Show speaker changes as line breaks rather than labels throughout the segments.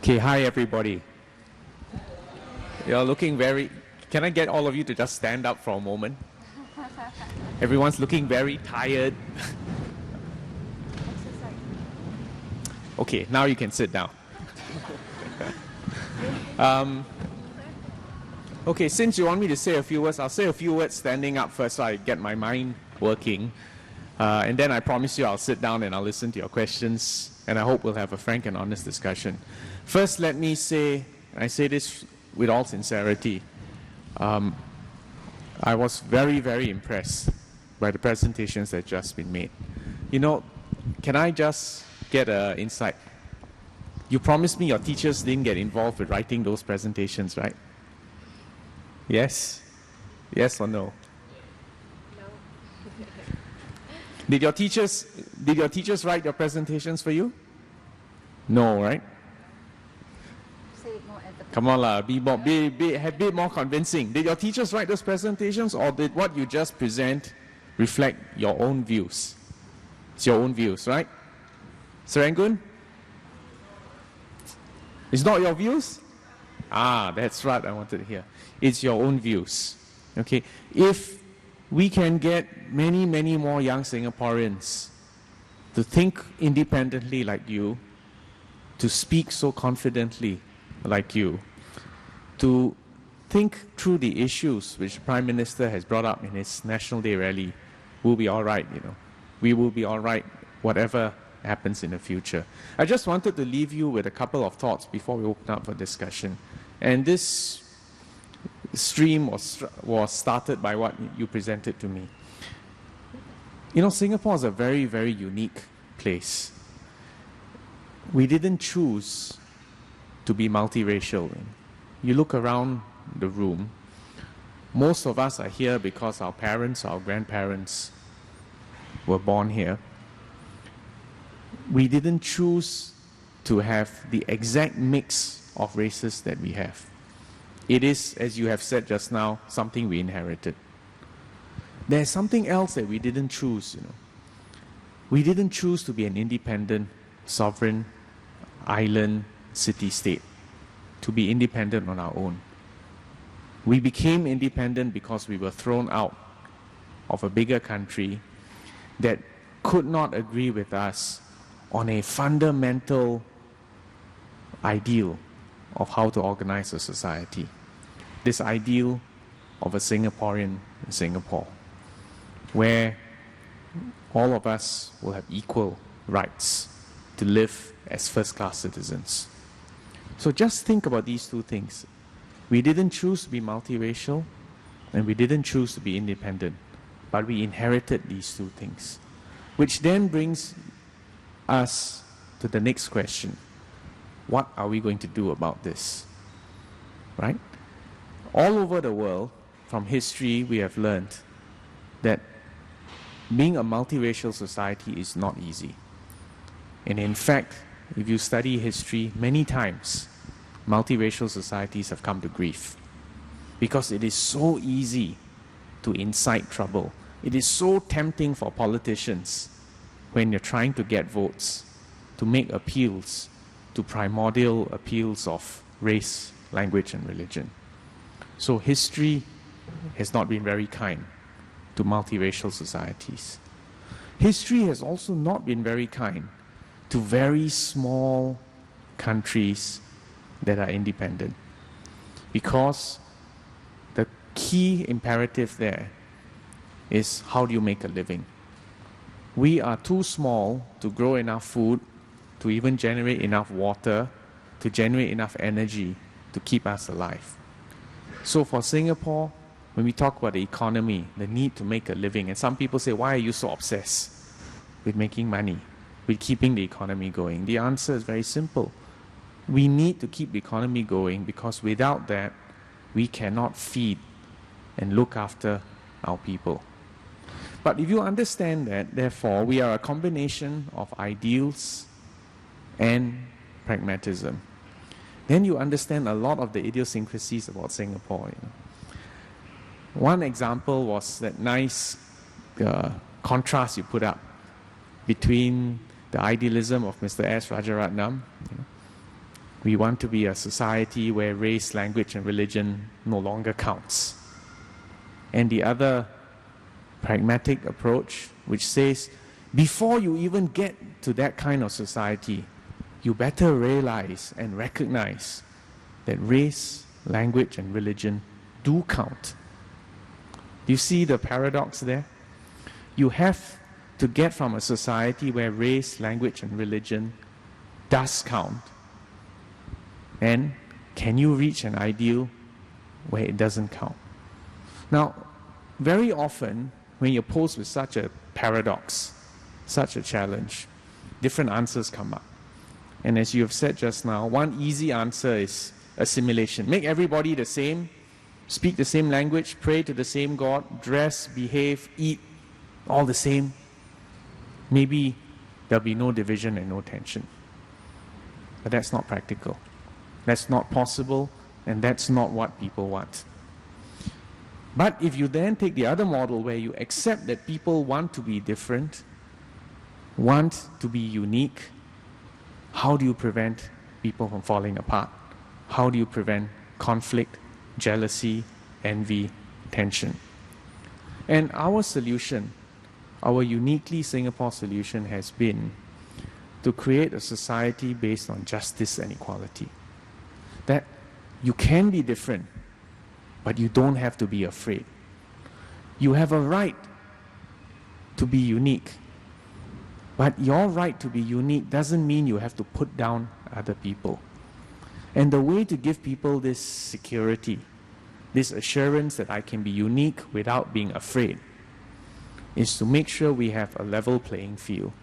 Okay, hi everybody. You're looking very... Can I get all of you to just stand up for a moment? Everyone's looking very tired. Okay, now you can sit down. Okay, since you want me to say a few words, I'll say a few words standing up first so I get my mind working. And then I promise you I'll sit down and I'll listen to your questions, and I hope we'll have a frank and honest discussion. First, let me say, I say this with all sincerity, I was very, very impressed by the presentations that just been made. You know, can I just get an insight? You promised me your teachers didn't get involved with writing those presentations, right? Yes? Yes or no? Did your teachers write your presentations for you? No, right? Come on, be a bit more convincing. Did your teachers write those presentations, or did what you just present reflect your own views? It's your own views, right? Serangoon? It's not your views? Ah, that's right, I wanted to hear. It's your own views. Okay, if we can get many, many more young Singaporeans to think independently like you, to speak so confidently like you, to think through the issues which the Prime Minister has brought up in his National Day Rally, we'll be all right, you know. We will be all right, whatever happens in the future. I just wanted to leave you with a couple of thoughts before we open up for discussion. And this stream was started by what you presented to me. You know, Singapore is a very, very unique place. We didn't choose to be multiracial. You look around the room, most of us are here because our parents, our grandparents were born here. We didn't choose to have the exact mix of races that we have. It is, as you have said just now, something we inherited. There's something else that we didn't choose, you know. We didn't choose to be an independent, sovereign, island, city-state, to be independent on our own. We became independent because we were thrown out of a bigger country that could not agree with us on a fundamental ideal of how to organize a society. This ideal of a Singaporean in Singapore, where all of us will have equal rights to live as first-class citizens. So just think about these two things. We didn't choose to be multiracial, and we didn't choose to be independent, but we inherited these two things. Which then brings us to the next question. What are we going to do about this? Right? All over the world, from history, we have learned that being a multiracial society is not easy. And in fact, if you study history, many times multiracial societies have come to grief because it is so easy to incite trouble. It is so tempting for politicians when you're trying to get votes to make appeals to primordial appeals of race, language, and religion. So history has not been very kind to multiracial societies. History has also not been very kind to very small countries that are independent, because the key imperative there is how do you make a living? We are too small to grow enough food, to even generate enough water, to generate enough energy to keep us alive. So for Singapore, when we talk about the economy, the need to make a living, and some people say, why are you so obsessed with making money, with keeping the economy going? The answer is very simple. We need to keep the economy going because without that, we cannot feed and look after our people. But if you understand that, therefore, we are a combination of ideals and pragmatism, then you understand a lot of the idiosyncrasies about Singapore. You know. One example was that nice contrast you put up between the idealism of Mr. S. Rajaratnam, you know, We want to be a society where race, language, and religion no longer counts. And the other pragmatic approach, which says, before you even get to that kind of society, you better realize and recognize that race, language, and religion do count. Do you see the paradox there? You have to get from a society where race, language, and religion does count. And can you reach an ideal where it doesn't count? Now, very often, when you're posed with such a paradox, such a challenge, different answers come up. And as you have said just now, one easy answer is assimilation. Make everybody the same, speak the same language, pray to the same God, dress, behave, eat, all the same. Maybe there'll be no division and no tension. But that's not practical. That's not possible, and that's not what people want. But if you then take the other model where you accept that people want to be different, want to be unique, how do you prevent people from falling apart? How do you prevent conflict, jealousy, envy, tension? And our solution, our uniquely Singapore solution, has been to create a society based on justice and equality. That you can be different, but you don't have to be afraid. You have a right to be unique, but your right to be unique doesn't mean you have to put down other people. And the way to give people this security, this assurance that I can be unique without being afraid, is to make sure we have a level playing field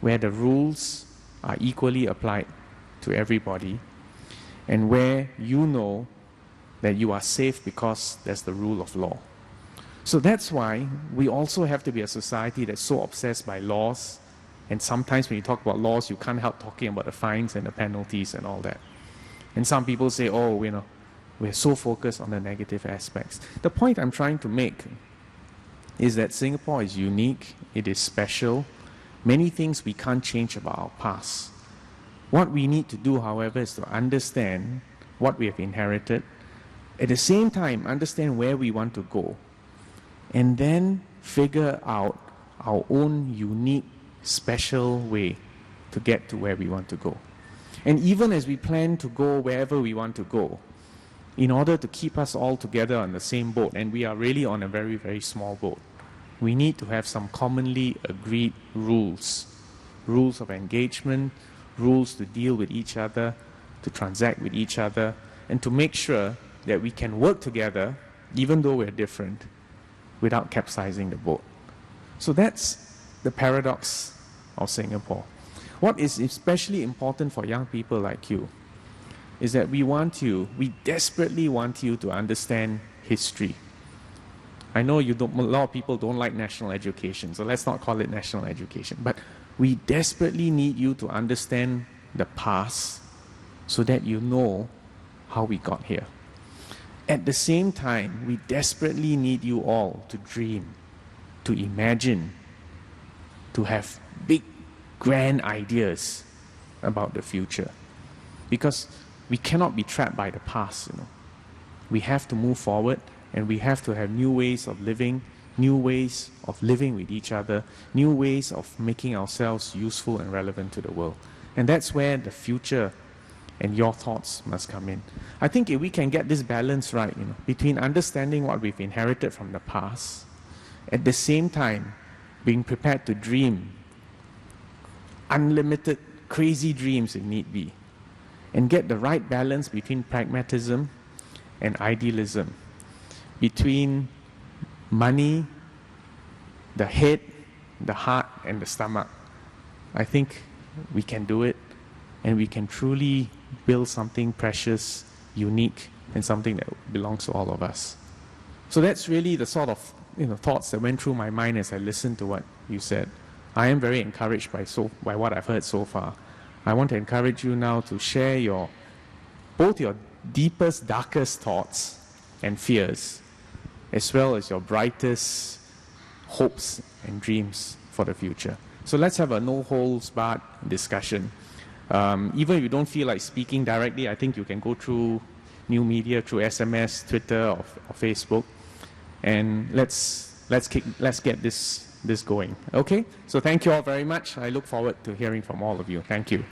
where the rules are equally applied to everybody, and where you know that you are safe because there's the rule of law. So that's why we also have to be a society that's so obsessed by laws, and sometimes when you talk about laws, you can't help talking about the fines and the penalties and all that. And some people say, oh, we're so focused on the negative aspects. The point I'm trying to make is that Singapore is unique, it is special. Many things we can't change about our past. What we need to do, however, is to understand what we have inherited, at the same time understand where we want to go, and then figure out our own unique, special way to get to where we want to go. And even as we plan to go wherever we want to go, in order to keep us all together on the same boat, and we are really on a very, very small boat, we need to have some commonly agreed rules. Rules of engagement, rules to deal with each other, to transact with each other, and to make sure that we can work together, even though we're different, without capsizing the boat. So that's the paradox of Singapore. What is especially important for young people like you is that we desperately want you to understand history. I know a lot of people don't like national education, so let's not call it national education, but we desperately need you to understand the past so that you know how we got here. At the same time, we desperately need you all to dream, to imagine, to have big, grand ideas about the future. Because we cannot be trapped by the past, We have to move forward, and we have to have new ways of living, new ways of living with each other, new ways of making ourselves useful and relevant to the world. And that's where the future and your thoughts must come in. I think if we can get this balance right, between understanding what we've inherited from the past, at the same time being prepared to dream unlimited, crazy dreams if need be, and get the right balance between pragmatism and idealism, between money, the head, the heart, and the stomach. I think we can do it, and we can truly build something precious, unique, and something that belongs to all of us. So that's really the sort of thoughts that went through my mind as I listened to what you said. I am very encouraged by what I've heard so far. I want to encourage you now to share both your deepest, darkest thoughts and fears, as well as your brightest hopes and dreams for the future. So let's have a no-holds-barred discussion. Even if you don't feel like speaking directly, I think you can go through new media, through SMS, Twitter, or Facebook, and let's get this going. Okay. So thank you all very much. I look forward to hearing from all of you. Thank you.